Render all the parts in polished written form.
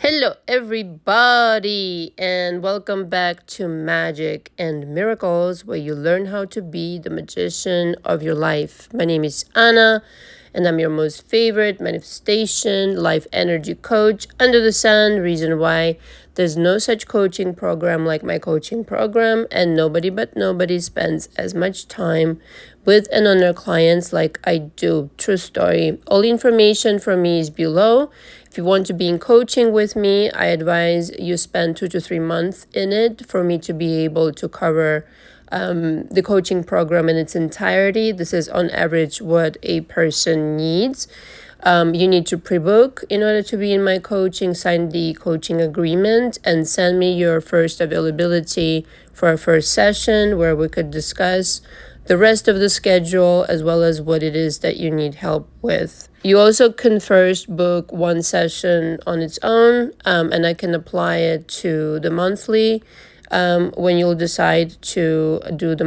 Hello, everybody, and welcome back to Magic and Miracles, where you learn how to be the magician of your life. My name is Anna, and I'm your most favorite manifestation life energy coach under the sun. Reason why there's no such coaching program like my coaching program, and nobody spends as much time with and on their clients like I do. True story. All the information from me is below. If you want to be in coaching with me, I advise you spend 2 to 3 months in it for me to be able to cover the coaching program in its entirety. This is on average what a person needs. You need to pre-book in order to be in my coaching, sign the coaching agreement, and send me your first availability for our first session where we could discuss the rest of the schedule as well as what it is that you need help with. You also can first book one session on its own, and I can apply it to the monthly when you'll decide to do the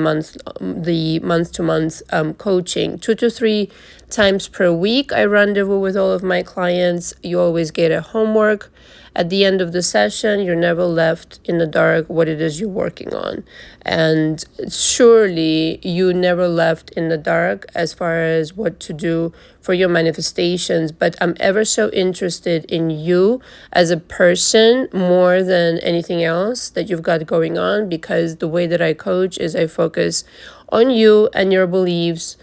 month-to-month coaching. 2 to 3 times per week, I rendezvous with all of my clients. You always get a homework at the end of the session. You're never left in the dark what it is you're working on. And surely you never left in the dark as far as what to do for your manifestations. But I'm ever so interested in you as a person more than anything else that you've got going on, because the way that I coach is I focus on you and your beliefs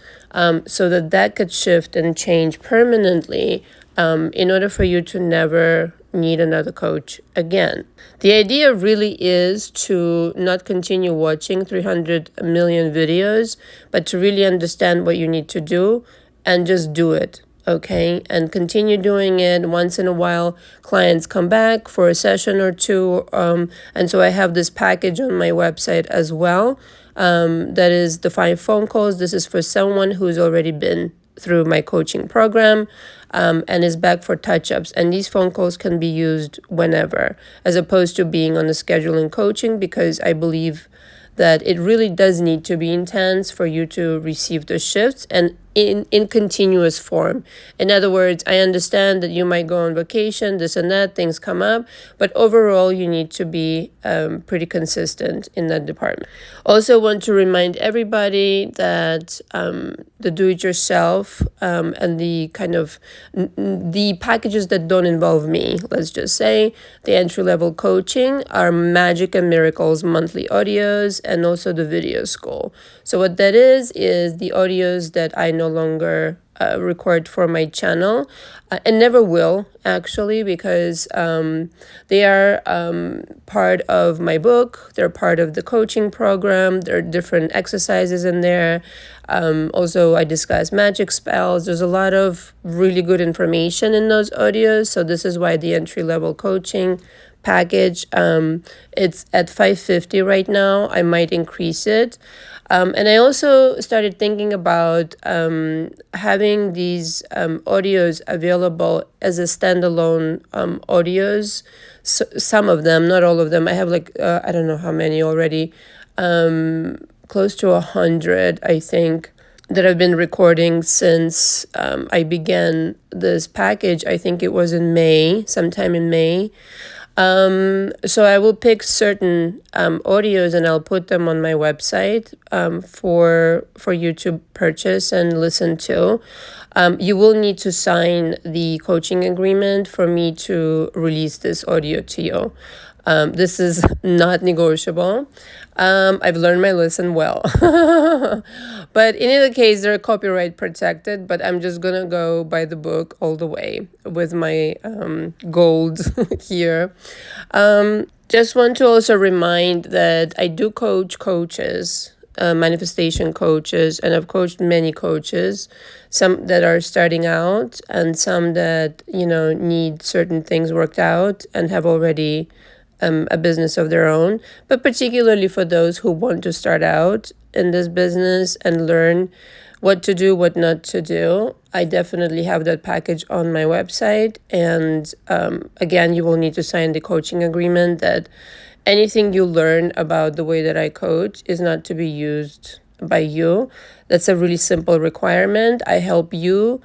so that could shift and change permanently in order for you to never need another coach again. The idea really is to not continue watching 300 million videos, but to really understand what you need to do and just do it. Okay, and continue doing it. Once in a while, clients come back for a session or two. And so I have this package on my website as well. That is the 5 phone calls. This is for someone who's already been through my coaching program and is back for touch-ups. And these phone calls can be used whenever, as opposed to being on the scheduling coaching, because I believe that it really does need to be intense for you to receive the shifts and in continuous form. In other words, I understand that you might go on vacation, this and that, things come up, but overall you need to be pretty consistent in that department. Also want to remind everybody that the do-it-yourself and the kind of the packages that don't involve me, let's just say, the entry-level coaching are Magic and Miracles monthly audios and also the video school. So what that is the audios that I no longer record for my channel and never will, actually, because they are part of my book. They're part of the coaching program. There are different exercises in there. Also, I discuss magic spells. There's a lot of really good information in those audios. So this is why the entry-level coaching package, it's at $550 right now. I might increase it. And I also started thinking about having these audios available as a standalone audios. So, some of them, not all of them. I have I don't know how many already, close to 100, I think, that I've been recording since I began this package. I think it was in May, sometime in May. So I will pick certain audios and I'll put them on my website for you to purchase and listen to. You will need to sign the coaching agreement for me to release this audio to you. This is not negotiable. I've learned my lesson well. But in either case, they're copyright protected, but I'm just going to go by the book all the way with my gold here. Just want to also remind that I do coach coaches, manifestation coaches, and I've coached many coaches, some that are starting out and some that, need certain things worked out and have already a business of their own, but particularly for those who want to start out in this business and learn what to do, what not to do. I definitely have that package on my website. And again, you will need to sign the coaching agreement that anything you learn about the way that I coach is not to be used by you. That's a really simple requirement. I help you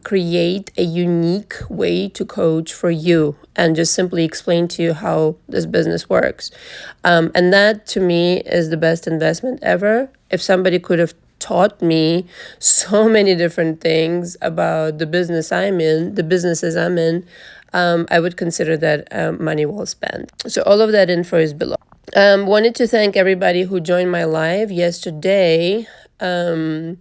create a unique way to coach for you and just simply explain to you how this business works. And that to me is the best investment ever. If somebody could have taught me so many different things about the business I'm in, the businesses I'm in, I would consider that money well spent. So all of that info is below. Wanted to thank everybody who joined my live yesterday. And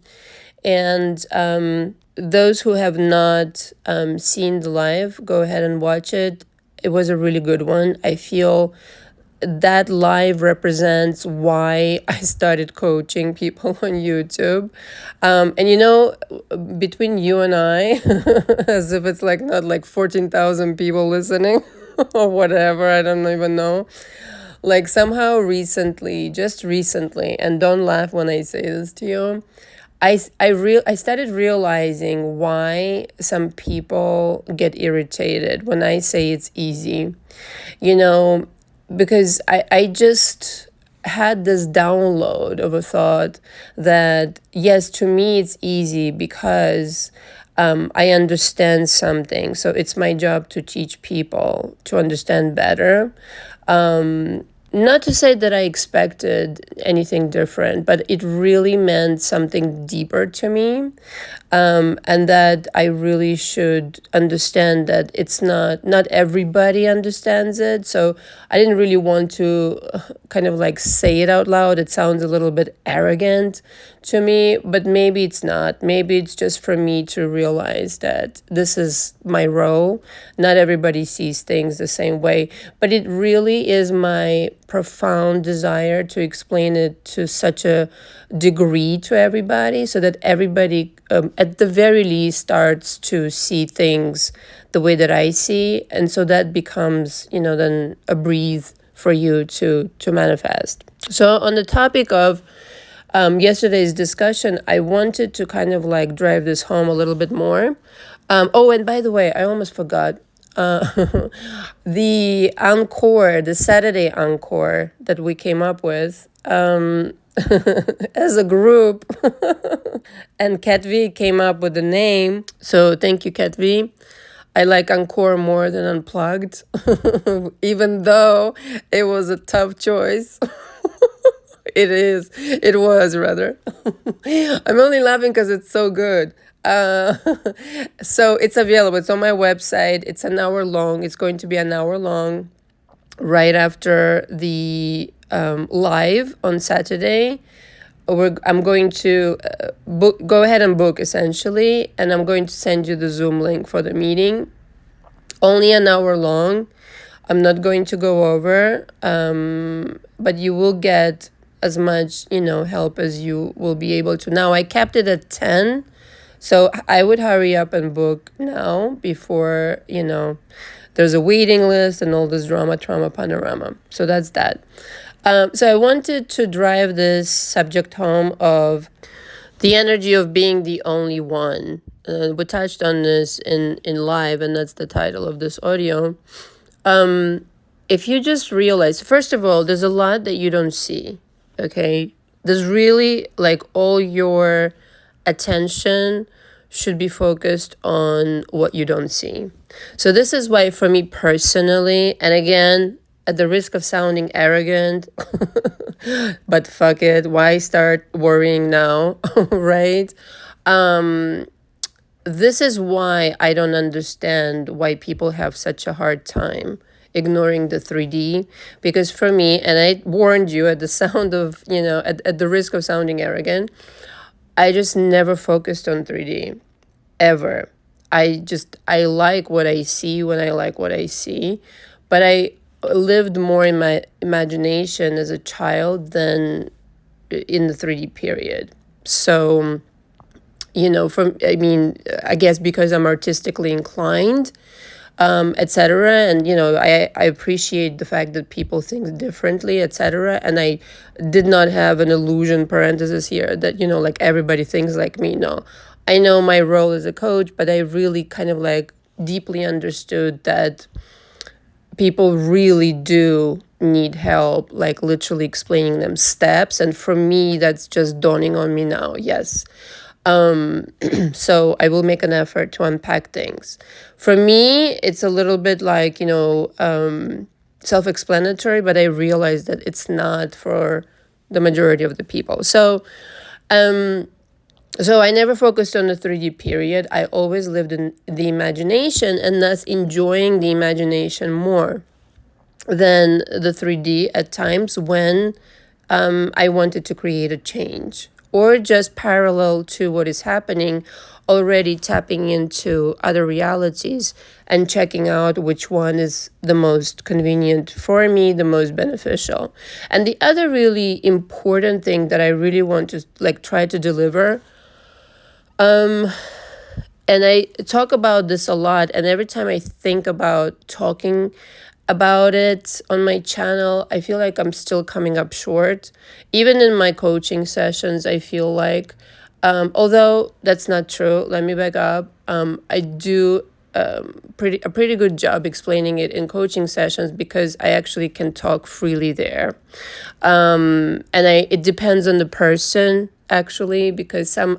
those who have not seen the live, go ahead and watch it. It was a really good one. I feel that live represents why I started coaching people on YouTube. And between you and I, as if it's like not like 14,000 people listening or whatever, I don't even know. Like somehow recently, just recently, and don't laugh when I say this to you, I started realizing why some people get irritated when I say it's easy. You know, because I just had this download of a thought that, yes, to me it's easy because I understand something. So it's my job to teach people to understand better. Not to say that I expected anything different, but it really meant something deeper to me. And that I really should understand that it's not everybody understands it. So I didn't really want to kind of like say it out loud. It sounds a little bit arrogant to me, but maybe it's not. Maybe it's just for me to realize that this is my role. Not everybody sees things the same way, but it really is my profound desire to explain it to such a degree to everybody so that everybody at the very least starts to see things the way that I see, and so that becomes then a breathe for you to manifest. So on the topic of yesterday's discussion, I wanted to kind of like drive this home a little bit more. Oh, and by the way, I almost forgot. The encore, the Saturday encore that we came up with as a group, and Cat V came up with the name. So thank you, Cat V. I like encore more than unplugged, even though it was a tough choice. It was rather. I'm only laughing because it's so good. So it's available. It's on my website. It's an hour long. It's going to be an hour long right after the live on Saturday. I'm going to go ahead and book essentially, and I'm going to send you the Zoom link for the meeting. Only an hour long. I'm not going to go over, but you will get as much, help as you will be able to. Now, I kept it at 10, so I would hurry up and book now before, there's a waiting list and all this drama, trauma, panorama. So that's that. So I wanted to drive this subject home of the energy of being the only one. We touched on this in live, and that's the title of this audio. If you just realize, first of all, there's a lot that you don't see, okay? There's really, like, all your attention should be focused on what you don't see. So this is why for me personally, and again, at the risk of sounding arrogant, but fuck it, why start worrying now, right? This is why I don't understand why people have such a hard time ignoring the 3D. Because for me, and I warned you at the sound of, at the risk of sounding arrogant, I just never focused on 3D, ever. I like what I see when I like what I see. But I lived more in my imagination as a child than in the 3D period. So, I guess because I'm artistically inclined, etc. And, I appreciate the fact that people think differently, etc. And I did not have an illusion, parenthesis here, that, like everybody thinks like me. No, I know my role as a coach, but I really kind of like deeply understood that people really do need help, like literally explaining them steps. And for me, that's just dawning on me now. Yes. So I will make an effort to unpack things. For me, it's a little bit like, self-explanatory, but I realize that it's not for the majority of the people. So I never focused on the 3D period. I always lived in the imagination, and thus enjoying the imagination more than the 3D at times when I wanted to create a change, or just parallel to what is happening, already tapping into other realities and checking out which one is the most convenient for me, the most beneficial. And the other really important thing that I really want to try to deliver, and I talk about this a lot, and every time I think about talking about it on my channel, I feel like I'm still coming up short. Even in my coaching sessions, I feel like, although that's not true, let me back up. I do a pretty good job explaining it in coaching sessions because I actually can talk freely there. It depends on the person, actually, because some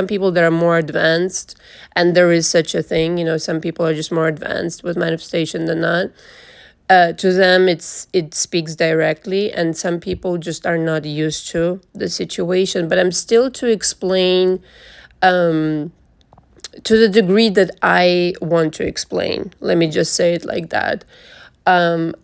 people that are more advanced, and there is such a thing, some people are just more advanced with manifestation than not. To them, it speaks directly, and some people just are not used to the situation. But I'm still to explain to the degree that I want to explain. Let me just say it like that.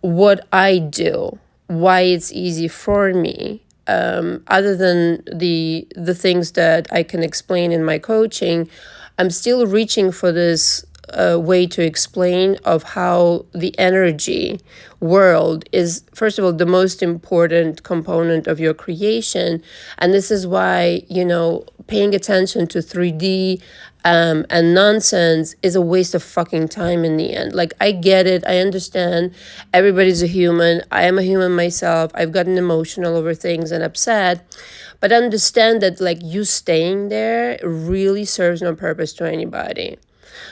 What I do, why it's easy for me, other than the things that I can explain in my coaching, I'm still reaching for this way to explain of how the energy world is, first of all, the most important component of your creation. And this is why, paying attention to 3D and nonsense is a waste of fucking time in the end. Like, I get it. I understand. Everybody's a human. I am a human myself. I've gotten emotional over things and upset. But understand that, you staying there really serves no purpose to anybody.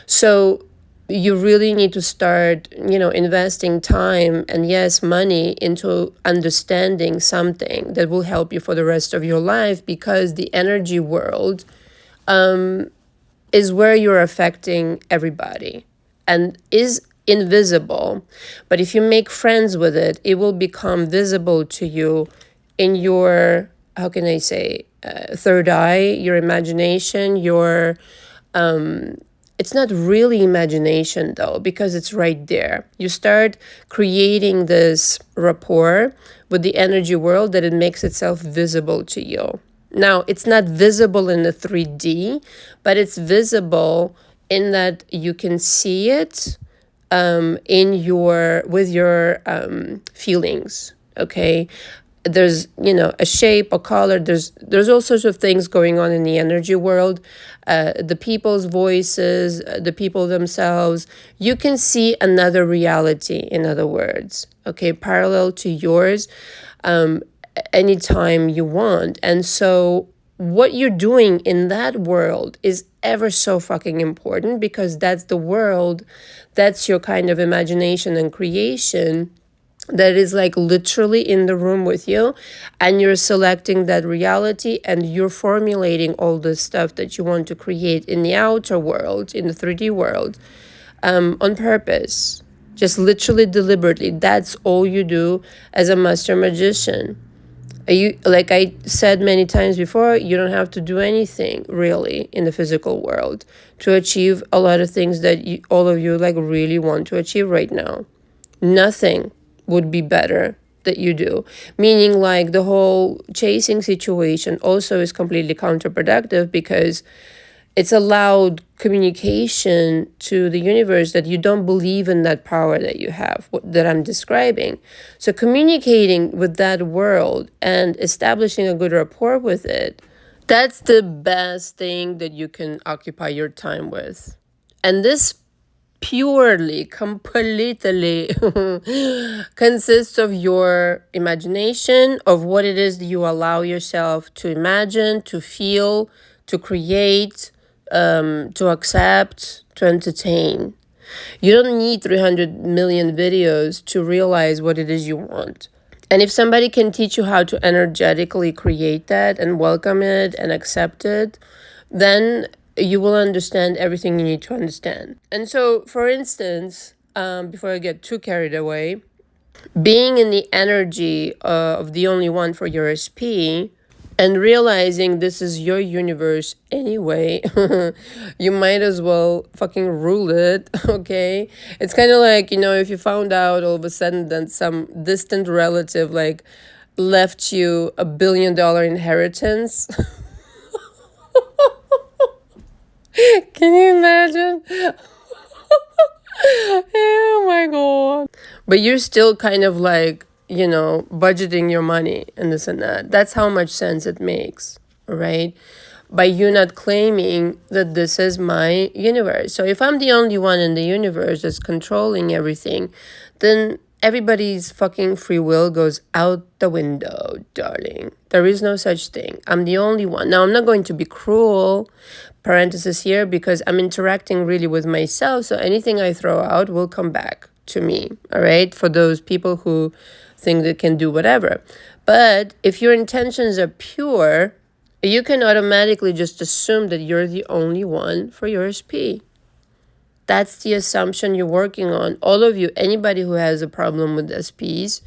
So you really need to start, investing time and, yes, money into understanding something that will help you for the rest of your life, because the energy world is where you're affecting everybody and is invisible. But if you make friends with it, it will become visible to you in your, how can I say, third eye, your imagination, your... It's not really imagination, though, because it's right there. You start creating this rapport with the energy world that it makes itself visible to you. Now, it's not visible in the 3D, but it's visible in that you can see it with your feelings, okay? There's, a shape, a color. There's all sorts of things going on in the energy world. The people's voices, the people themselves. You can see another reality, in other words, okay, parallel to yours, anytime you want. And so what you're doing in that world is ever so fucking important, because that's the world, that's your kind of imagination and creation that is literally in the room with you, and you're selecting that reality, and you're formulating all the stuff that you want to create in the outer world, in the 3D world, on purpose, just literally deliberately. That's all you do as a master magician. Like I said many times before, you don't have to do anything really in the physical world to achieve a lot of things that all of you really want to achieve right now. Nothing would be better that you do. Meaning the whole chasing situation also is completely counterproductive, because it's allowed communication to the universe that you don't believe in that power that you have, that I'm describing. So communicating with that world and establishing a good rapport with it, that's the best thing that you can occupy your time with. And this purely, completely consists of your imagination, of what it is that you allow yourself to imagine, to feel, to create, to accept, to entertain. You don't need 300 million videos to realize what it is you want. And if somebody can teach you how to energetically create that and welcome it and accept it, then you will understand everything you need to understand. And so, for instance, before I get too carried away, being in the energy of the only one for your SP and realizing this is your universe anyway, you might as well fucking rule it, okay? It's kind of like, if you found out all of a sudden that some distant relative like left you $1 billion inheritance. Can you imagine? Oh my god. But you're still kind of like, budgeting your money and this and that. That's how much sense it makes, right? By you not claiming that this is my universe. So if I'm the only one in the universe that's controlling everything, then everybody's fucking free will goes out the window, darling. There is no such thing. I'm the only one. Now, I'm not going to be cruel, parenthesis here, because I'm interacting really with myself. So anything I throw out will come back to me, all right? For those people who think they can do whatever. But if your intentions are pure, you can automatically just assume that you're the only one for your SP. That's the assumption you're working on. All of you, anybody who has a problem with SPs,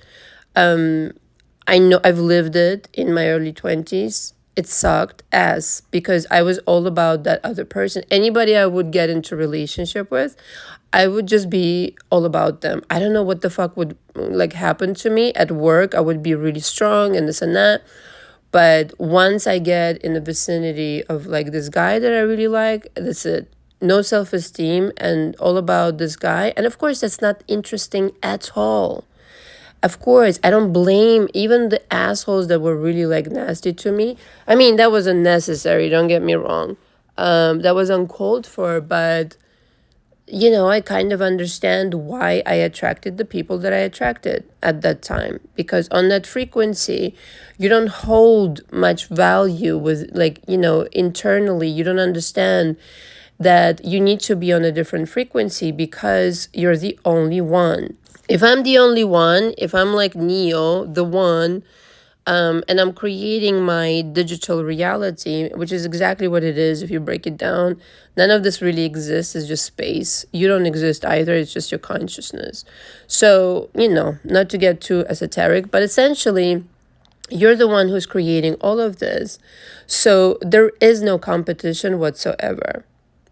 I know I've lived it in my early 20s. It sucked ass because I was all about that other person. Anybody I would get into relationship with, I would just be all about them. I don't know what the fuck would like happen to me at work. I would be really strong and this and that. But once I get in the vicinity of like this guy that I really like, that's it. No self-esteem and all about this guy. And of course, that's not interesting at all. Of course, I don't blame even the assholes that were really like nasty to me. I mean, that was unnecessary, don't get me wrong. That was uncalled for, but I kind of understand why I attracted the people that I attracted at that time. Because on that frequency, you don't hold much value with like, internally, you don't understand that you need to be on a different frequency because you're the only one. If I'm the only one, if I'm like Neo, the one, and I'm creating my digital reality, which is exactly what it is if you break it down. None of this really exists. It's just space. You don't exist either. It's just your consciousness. So, not to get too esoteric, but essentially, you're the one who's creating all of this. So there is no competition whatsoever.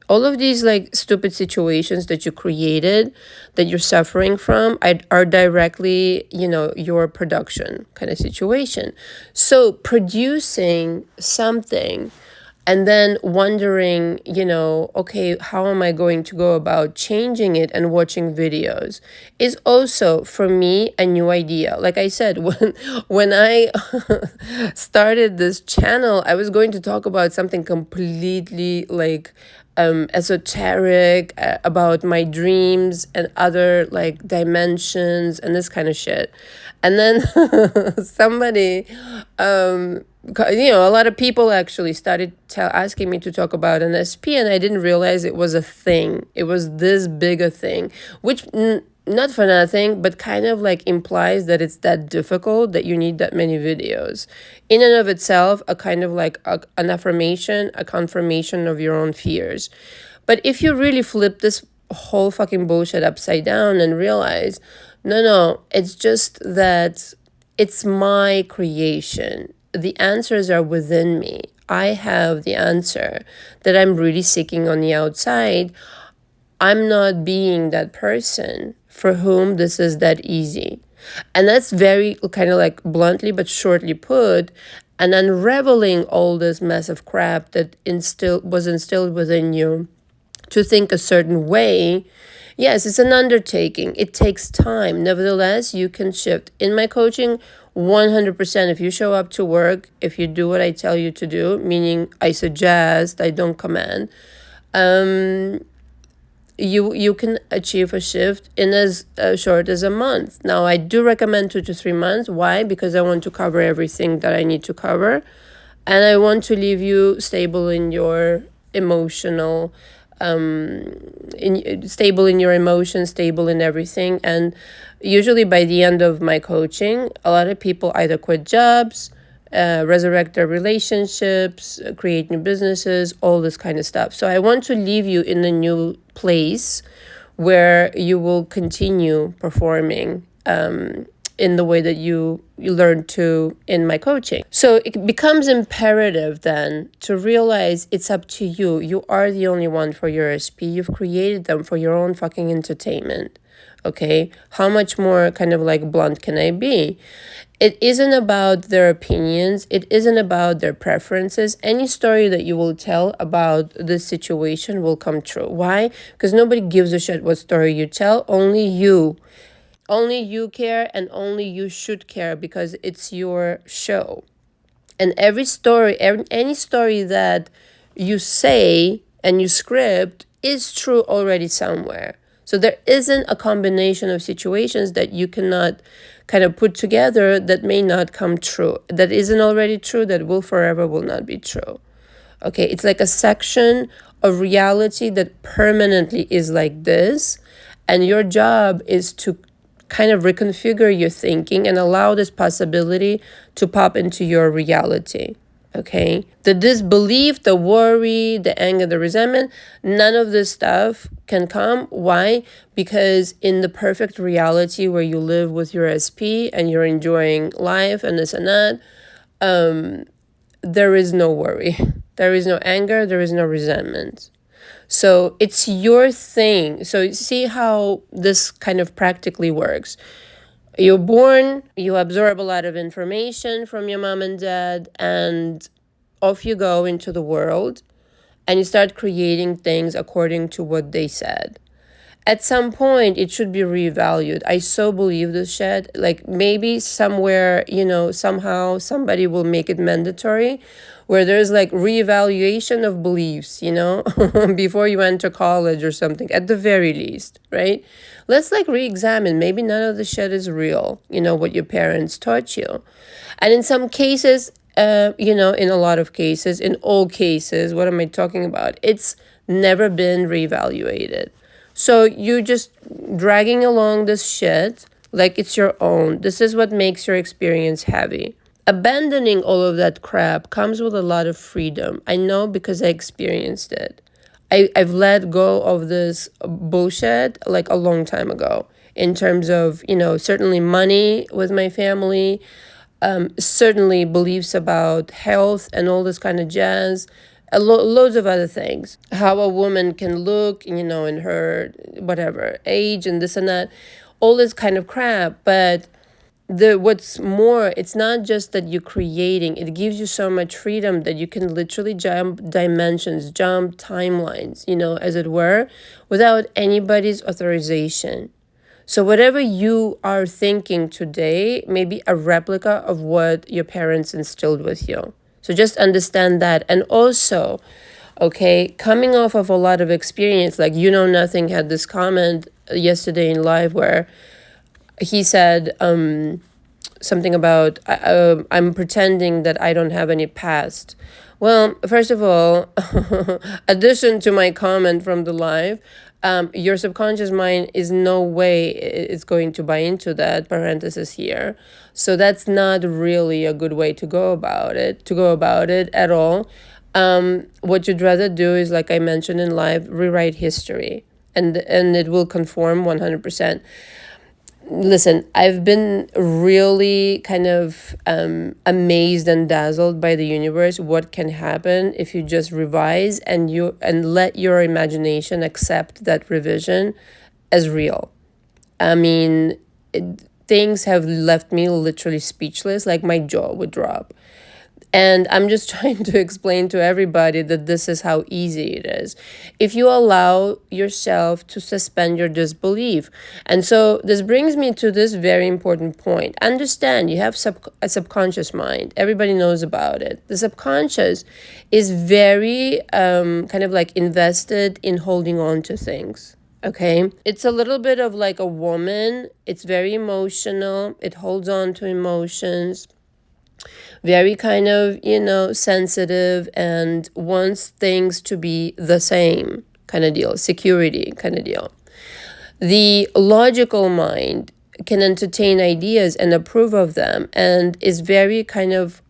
All of these like stupid situations that you created, that you're suffering from, are directly, your production kind of situation. So producing something and then wondering, okay, how am I going to go about changing it and watching videos is also, for me, a new idea. Like I said, when I started this channel, I was going to talk about something completely like esoteric, about my dreams and other like dimensions and this kind of shit. And then somebody, a lot of people actually started asking me to talk about an SP, and I didn't realize it was a thing. It was this big a thing, which not for nothing, but kind of like implies that it's that difficult that you need that many videos. In and of itself, a kind of like an affirmation, a confirmation of your own fears. But if you really flip this whole fucking bullshit upside down and realize, no, it's just that it's my creation. The answers are within me. I have the answer that I'm really seeking on the outside. I'm not being that person for whom this is that easy. And that's very kind of like bluntly but shortly put, and unraveling all this mess of crap that was instilled within you to think a certain way. Yes, it's an undertaking. It takes time. Nevertheless, you can shift. In my coaching, 100%, if you show up to work, if you do what I tell you to do, meaning I suggest, I don't command, you can achieve a shift in as short as a month. Now, I do recommend 2 to 3 months. Why? Because I want to cover everything that I need to cover. And I want to leave you stable in your emotional, stable in your emotions, stable in everything. And usually by the end of my coaching, a lot of people either quit jobs, resurrect their relationships, create new businesses, all this kind of stuff. So I want to leave you in a new place where you will continue performing in the way that you learn to in my coaching. So it becomes imperative then to realize it's up to you. You are the only one for your SP. You've created them for your own fucking entertainment. Okay? How much more kind of like blunt can I be? It isn't about their opinions. It isn't about their preferences. Any story that you will tell about this situation will come true. Why? Because nobody gives a shit what story you tell. Only you. Only you care, and only you should care because it's your show. And every story, any story that you say and you script is true already somewhere. So there isn't a combination of situations that you cannot kind of put together that may not come true. That isn't already true, that will not be true. Okay, it's like a section of reality that permanently is like this. And your job is to kind of reconfigure your thinking and allow this possibility to pop into your reality. Okay? The disbelief, the worry, the anger, the resentment, none of this stuff can come. Why? Because in the perfect reality where you live with your SP and you're enjoying life and this and that, there is no worry. There is no anger. There is no resentment. So it's your thing. So see how this kind of practically works. You're born, you absorb a lot of information from your mom and dad, and off you go into the world, and you start creating things according to what they said. At some point, it should be reevaluated. I so believe this shit. Like maybe somewhere, somehow somebody will make it mandatory where there's like reevaluation of beliefs, before you enter college or something, at the very least, right? Let's like re-examine. Maybe none of the shit is real, what your parents taught you. And in some cases, in a lot of cases, in all cases, what am I talking about? It's never been reevaluated. So you're just dragging along this shit like it's your own. This is what makes your experience heavy. Abandoning all of that crap comes with a lot of freedom. I know because I experienced it. I've let go of this bullshit like a long time ago in terms of, certainly money with my family, certainly beliefs about health and all this kind of jazz, loads of other things. How a woman can look, in her whatever age and this and that, all this kind of crap. But what's more, it's not just that you're creating, it gives you so much freedom that you can literally jump dimensions, jump timelines, as it were, without anybody's authorization. So whatever you are thinking today may be a replica of what your parents instilled with you. So just understand that. And also, okay, coming off of a lot of experience, like Nothing had this comment yesterday in live where he said something about, I'm pretending that I don't have any past. Well, first of all, addition to my comment from the live, your subconscious mind is no way it's going to buy into that, parenthesis here. So that's not really a good way to go about it at all. What you'd rather do is, like I mentioned in live, rewrite history, and it will conform 100%. Listen, I've been really kind of amazed and dazzled by the universe, what can happen if you just revise and let your imagination accept that revision as real. I mean, things have left me literally speechless, like my jaw would drop. And I'm just trying to explain to everybody that this is how easy it is. If you allow yourself to suspend your disbelief. And so this brings me to this very important point. Understand, you have a subconscious mind. Everybody knows about it. The subconscious is very kind of like invested in holding on to things. Okay, it's a little bit of like a woman. It's very emotional. It holds on to emotions. Very kind of, sensitive and wants things to be the same kind of deal, security kind of deal. The logical mind can entertain ideas and approve of them, and is very kind of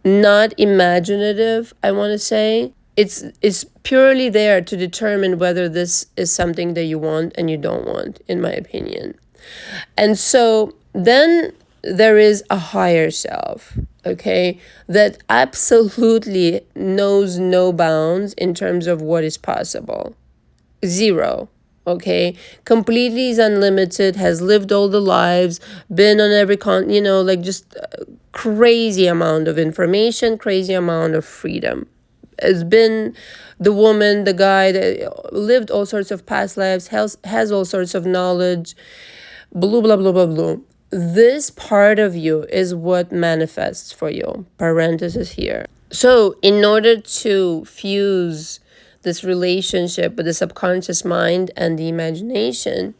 not imaginative, I want to say. It's purely there to determine whether this is something that you want and you don't want, in my opinion. And so then there is a higher self, okay, that absolutely knows no bounds in terms of what is possible. Zero. Okay, completely is unlimited, has lived all the lives, been on every like just crazy amount of information, crazy amount of freedom. Has been the woman, the guy that lived all sorts of past lives, has all sorts of knowledge, blah, blah, blah, blah, blah. This part of you is what manifests for you. Parenthesis here. So in order to fuse this relationship with the subconscious mind and the imagination,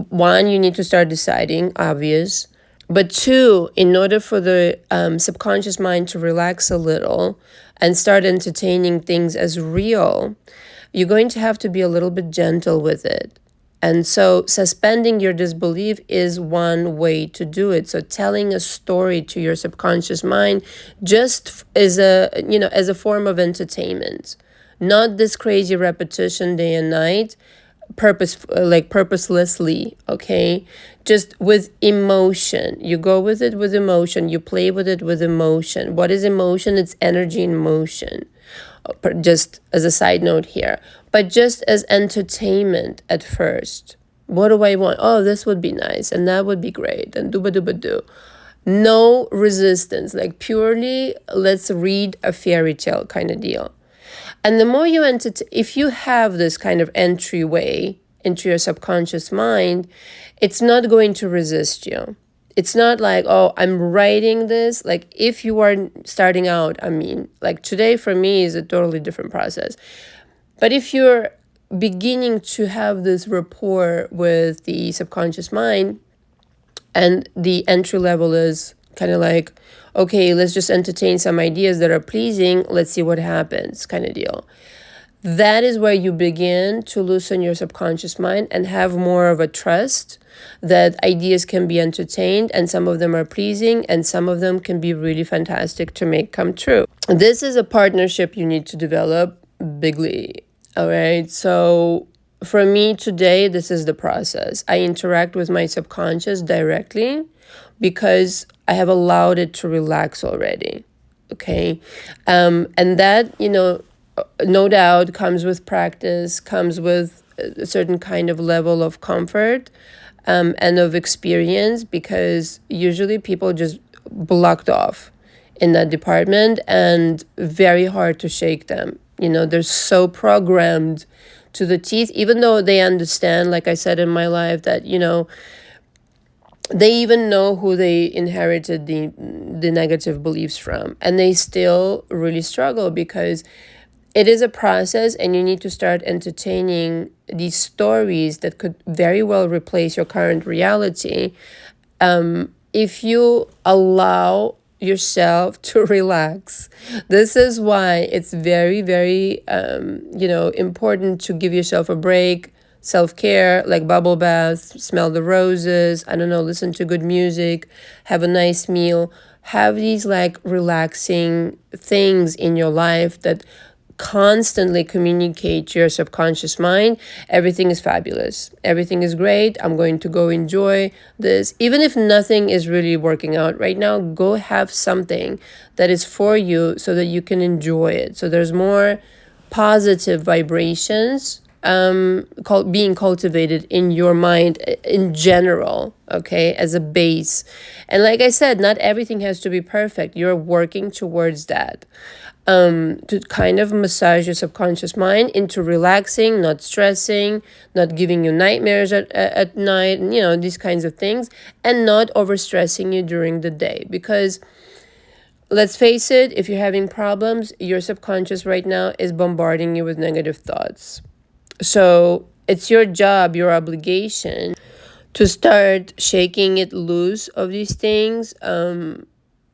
one, you need to start deciding, obvious. But two, in order for the subconscious mind to relax a little and start entertaining things as real, you're going to have to be a little bit gentle with it. And so suspending your disbelief is one way to do it. So telling a story to your subconscious mind just as a form of entertainment, not this crazy repetition day and night, purposelessly, okay? Just with emotion. You go with it with emotion. You play with it with emotion. What is emotion? It's energy in motion. Just as a side note here. But just as entertainment at first. What do I want? Oh, this would be nice. And that would be great. And do. No resistance. Like purely, let's read a fairy tale kind of deal. And the more you if you have this kind of entryway into your subconscious mind, it's not going to resist you. It's not like, oh, I'm writing this. Like if you are starting out, like today for me is a totally different process. But if you're beginning to have this rapport with the subconscious mind, and the entry level is kind of like, okay, let's just entertain some ideas that are pleasing. Let's see what happens kind of deal. That is where you begin to loosen your subconscious mind and have more of a trust that ideas can be entertained, and some of them are pleasing and some of them can be really fantastic to make come true. This is a partnership you need to develop bigly. All right. So for me today, this is the process. I interact with my subconscious directly because I have allowed it to relax already. Okay. And that, no doubt comes with practice, comes with a certain kind of level of comfort and of experience, because usually people just blocked off in that department and very hard to shake them. They're so programmed to the teeth, even though they understand, like I said in my life, that, they even know who they inherited the negative beliefs from, and they still really struggle because it is a process, and you need to start entertaining these stories that could very well replace your current reality if you allow yourself to relax. This is why it's very, very, important to give yourself a break, self-care, like bubble baths, smell the roses, I don't know, listen to good music, have a nice meal, have these like relaxing things in your life that constantly communicate to your subconscious mind, everything is fabulous, everything is great, I'm going to go enjoy this. Even if nothing is really working out right now, go have something that is for you so that you can enjoy it. So there's more positive vibrations being cultivated in your mind in general, okay, as a base. And like I said, not everything has to be perfect. You're working towards that. To kind of massage your subconscious mind into relaxing, not stressing, not giving you nightmares at night, these kinds of things, and not overstressing you during the day. Because let's face it, if you're having problems, your subconscious right now is bombarding you with negative thoughts. So it's your job, your obligation to start shaking it loose of these things,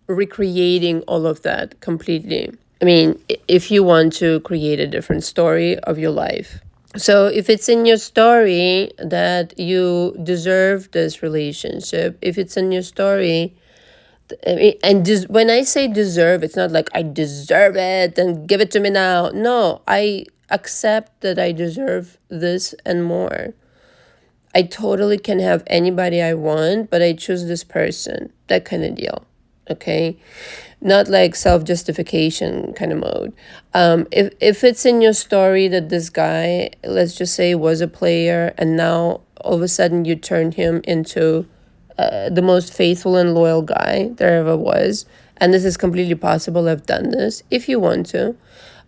recreating all of that completely. If you want to create a different story of your life. So if it's in your story that you deserve this relationship, if it's in your story, and when I say deserve, it's not like I deserve it and give it to me now. No, I accept that I deserve this and more. I totally can have anybody I want, but I choose this person. That kind of deal. Okay. Not like self-justification kind of mode. If it's in your story that this guy, let's just say, was a player, and now all of a sudden you turned him into the most faithful and loyal guy there ever was, and this is completely possible. I've done this if you want to.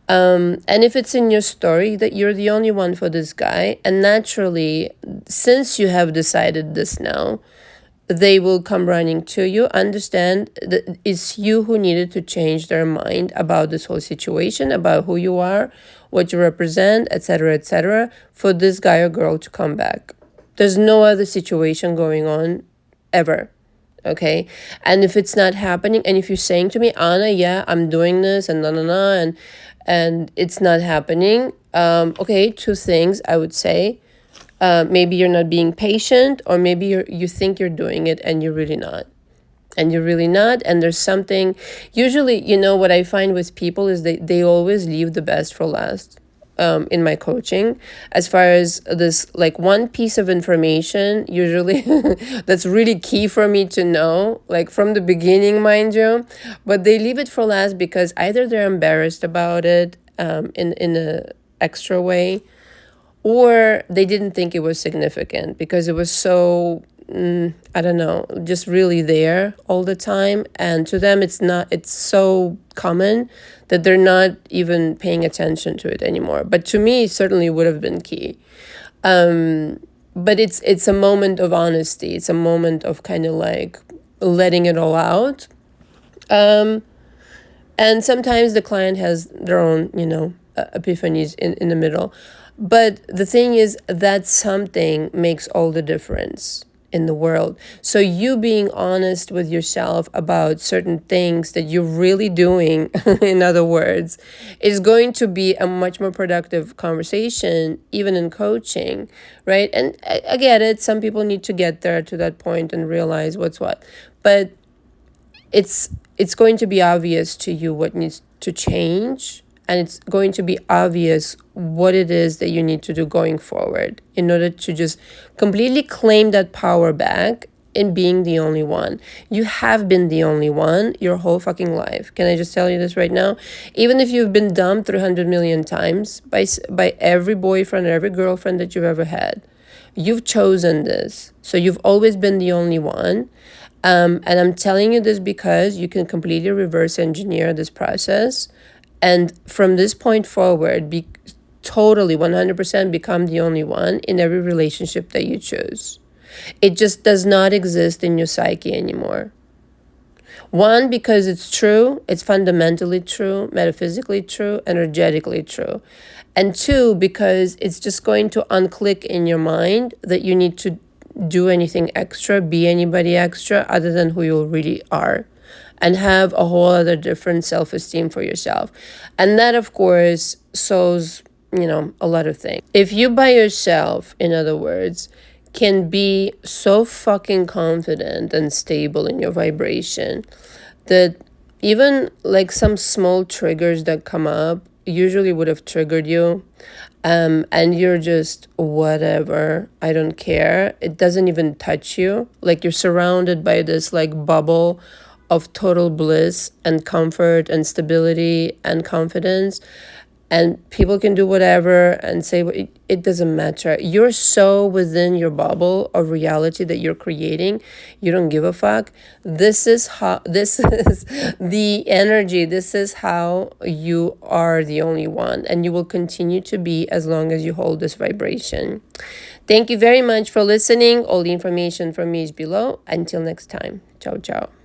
And if it's in your story that you're the only one for this guy, and naturally, since you have decided this now, they will come running to you. Understand that it's you who needed to change their mind about this whole situation, about who you are, what you represent, etc., for this guy or girl to come back. There's no other situation going on ever. Okay. And if it's not happening, and if you're saying to me, Anna, yeah, I'm doing this and and it's not happening, okay, two things I would say. Maybe you're not being patient, or maybe you think you're doing it and you're really not. And you're really not. And there's something, usually, what I find with people is they always leave the best for last. In my coaching, as far as this, like, one piece of information, usually that's really key for me to know, like from the beginning, mind you, but they leave it for last because either they're embarrassed about it, in a extra way, or they didn't think it was significant because it was so, I don't know, just really there all the time. And to them, it's so common that they're not even paying attention to it anymore. But to me, it certainly would have been key. But it's a moment of honesty. It's a moment of kind of like letting it all out. And sometimes the client has their own, epiphanies in the middle. But the thing is that something makes all the difference in the world. So you being honest with yourself about certain things that you're really doing, in other words, is going to be a much more productive conversation, even in coaching, right? And I get it. Some people need to get there to that point and realize what's what. But it's going to be obvious to you what needs to change, and it's going to be obvious what it is that you need to do going forward in order to just completely claim that power back in being the only one. You have been the only one your whole fucking life. Can I just tell you this right now? Even if you've been dumped 300 million times by every boyfriend or every girlfriend that you've ever had, you've chosen this. So you've always been the only one. And I'm telling you this because you can completely reverse engineer this process. And from this point forward, be totally 100% become the only one in every relationship that you choose. It just does not exist in your psyche anymore. One, because it's true, it's fundamentally true, metaphysically true, energetically true. And two, because it's just going to unclick in your mind that you need to do anything extra, be anybody extra other than who you really are, and have a whole other different self-esteem for yourself. And that, of course, sows, a lot of things. If you by yourself, in other words, can be so fucking confident and stable in your vibration that even like some small triggers that come up usually would have triggered you, and you're just whatever, I don't care, it doesn't even touch you, like you're surrounded by this like bubble of total bliss and comfort and stability and confidence, and people can do whatever and say it doesn't matter. You're so within your bubble of reality that you're creating, you don't give a fuck. This is the energy. This is how you are the only one, and you will continue to be as long as you hold this vibration. Thank you very much for listening. All the information from me is below. Until next time. Ciao, ciao.